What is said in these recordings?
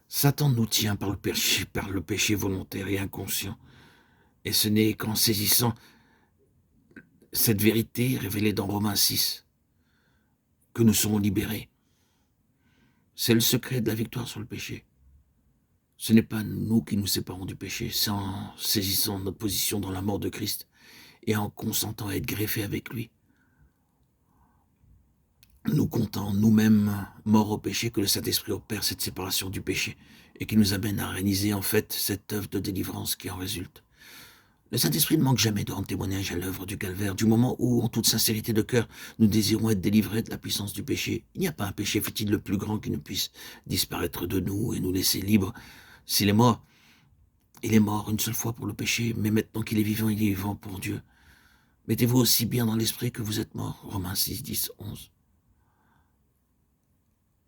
Satan nous tient par le péché volontaire et inconscient. Et ce n'est qu'en saisissant cette vérité révélée dans Romains 6 que nous serons libérés. C'est le secret de la victoire sur le péché. Ce n'est pas nous qui nous séparons du péché, c'est en saisissant notre position dans la mort de Christ et en consentant à être greffés avec lui. Nous comptons nous-mêmes morts au péché que le Saint-Esprit opère cette séparation du péché et qui nous amène à réaliser en fait cette œuvre de délivrance qui en résulte. Le Saint-Esprit ne manque jamais de rendre témoignage à l'œuvre du calvaire, du moment où, en toute sincérité de cœur, nous désirons être délivrés de la puissance du péché. Il n'y a pas un péché, fût-il le plus grand, qui ne puisse disparaître de nous et nous laisser libres. S'il est mort, il est mort une seule fois pour le péché, mais maintenant qu'il est vivant, il est vivant pour Dieu. Mettez-vous aussi bien dans l'esprit que vous êtes mort. Romains 6, 10, 11.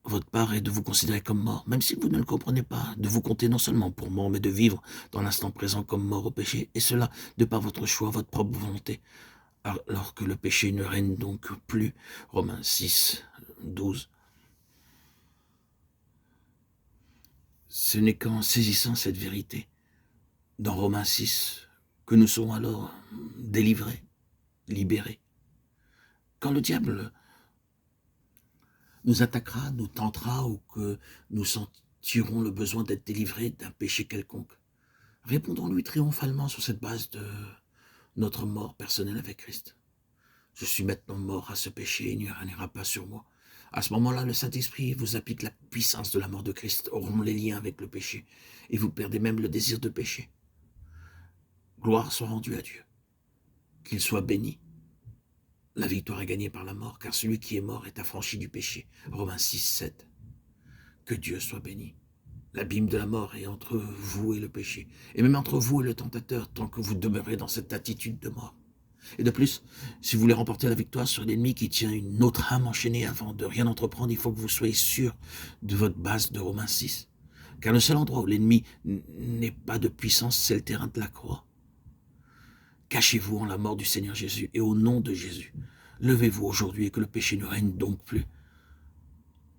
Votre part est de vous considérer comme mort, même si vous ne le comprenez pas, de vous compter non seulement pour mort, mais de vivre dans l'instant présent comme mort au péché, et cela de par votre choix, votre propre volonté, alors que le péché ne règne donc plus. Romains 6, 12. Ce n'est qu'en saisissant cette vérité, dans Romains 6, que nous serons alors délivrés, libérés. Quand le diable nous attaquera, nous tentera, ou que nous sentirons le besoin d'être délivrés d'un péché quelconque, répondons-lui triomphalement sur cette base de notre mort personnelle avec Christ. Je suis maintenant mort à ce péché, il n'y régnera pas sur moi. À ce moment-là, le Saint-Esprit vous applique la puissance de la mort de Christ, rompt les liens avec le péché, et vous perdez même le désir de pécher. Gloire soit rendue à Dieu, qu'il soit béni. La victoire est gagnée par la mort, car celui qui est mort est affranchi du péché. Romains 6, 7. Que Dieu soit béni. L'abîme de la mort est entre vous et le péché, et même entre vous et le tentateur, tant que vous demeurez dans cette attitude de mort. Et de plus, si vous voulez remporter la victoire sur l'ennemi qui tient une autre âme enchaînée avant de rien entreprendre, il faut que vous soyez sûr de votre base de Romains 6. Car le seul endroit où l'ennemi n'est pas de puissance, c'est le terrain de la croix. Cachez-vous en la mort du Seigneur Jésus et au nom de Jésus. Levez-vous aujourd'hui et que le péché ne règne donc plus.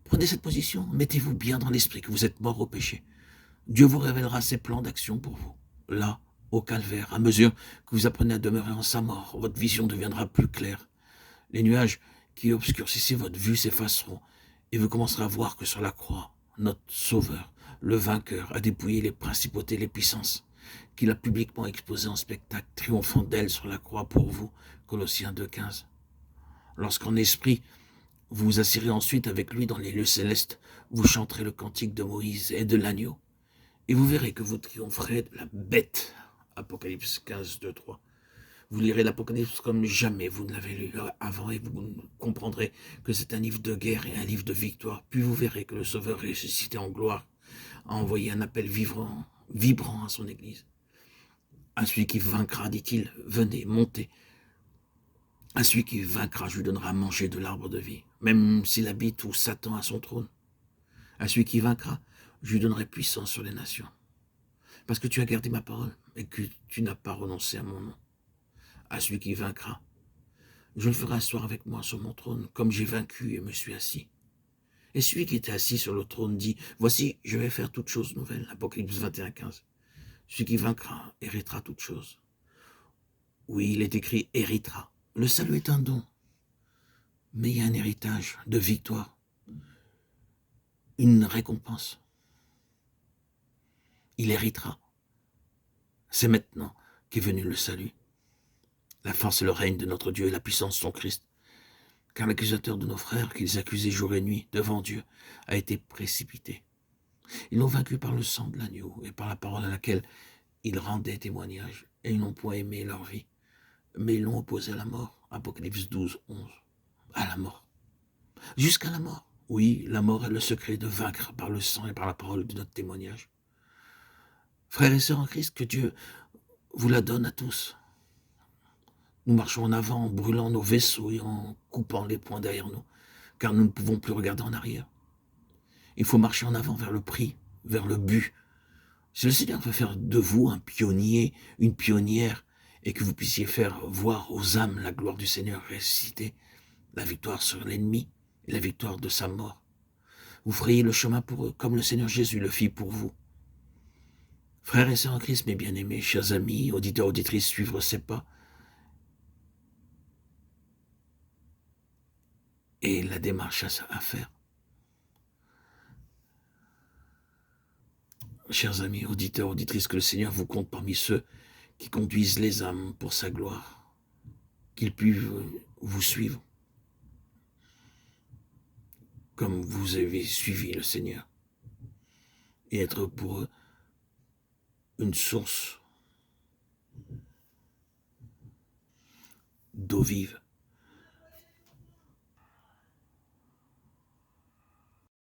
Prenez cette position, mettez-vous bien dans l'esprit que vous êtes mort au péché. Dieu vous révélera ses plans d'action pour vous. Là, au calvaire, à mesure que vous apprenez à demeurer en sa mort, votre vision deviendra plus claire. Les nuages qui obscurcissaient votre vue s'effaceront et vous commencerez à voir que sur la croix, notre Sauveur, le vainqueur, a dépouillé les principautés, les puissances, qu'il a publiquement exposées en spectacle, triomphant d'elles sur la croix pour vous. Colossiens 2,15. Lorsqu'en esprit, vous vous assirez ensuite avec lui dans les lieux célestes, vous chanterez le cantique de Moïse et de l'agneau, et vous verrez que vous triompherez de la bête. Apocalypse 15, 2, 3. Vous lirez l'Apocalypse comme jamais vous ne l'avez lu avant et vous comprendrez que c'est un livre de guerre et un livre de victoire. Puis vous verrez que le Sauveur ressuscité en gloire a envoyé un appel vibrant à son Église. À celui qui vaincra, dit-il, venez, montez. À celui qui vaincra, je lui donnerai à manger de l'arbre de vie, même s'il habite où Satan a son trône. À celui qui vaincra, je lui donnerai puissance sur les nations. Parce que tu as gardé ma parole et que tu n'as pas renoncé à mon nom. À celui qui vaincra, je le ferai asseoir avec moi sur mon trône, comme j'ai vaincu et me suis assis. Et celui qui était assis sur le trône dit, voici, je vais faire toutes choses nouvelles. Apocalypse 21, 15. Celui qui vaincra héritera toutes choses. Oui, il est écrit héritera. Le salut est un don, mais il y a un héritage de victoire, une récompense. Il héritera. C'est maintenant qu'est venu le salut. La force et le règne de notre Dieu et la puissance sont Christ. Car l'accusateur de nos frères, qu'ils accusaient jour et nuit devant Dieu, a été précipité. Ils l'ont vaincu par le sang de l'agneau et par la parole à laquelle ils rendaient témoignage, et ils n'ont point aimé leur vie, mais ils l'ont opposé à la mort. Apocalypse 12, 11. À la mort. Jusqu'à la mort. Oui, la mort est le secret de vaincre par le sang et par la parole de notre témoignage. Frères et sœurs en Christ, que Dieu vous la donne à tous. Nous marchons en avant en brûlant nos vaisseaux et en coupant les poings derrière nous, car nous ne pouvons plus regarder en arrière. Il faut marcher en avant vers le prix, vers le but. Si le Seigneur veut faire de vous un pionnier, une pionnière, et que vous puissiez faire voir aux âmes la gloire du Seigneur ressuscité, la victoire sur l'ennemi et la victoire de sa mort, Vous frayez le chemin pour eux, comme le Seigneur Jésus le fit pour vous. Frères et sœurs en Christ, mes bien-aimés, chers amis, auditeurs, auditrices, suivre ses pas, et la démarche à faire. Chers amis, auditeurs, auditrices, que le Seigneur vous compte parmi ceux qui conduisent les âmes pour sa gloire, qu'ils puissent vous suivre, comme vous avez suivi le Seigneur, et être pour eux une source d'eau vive.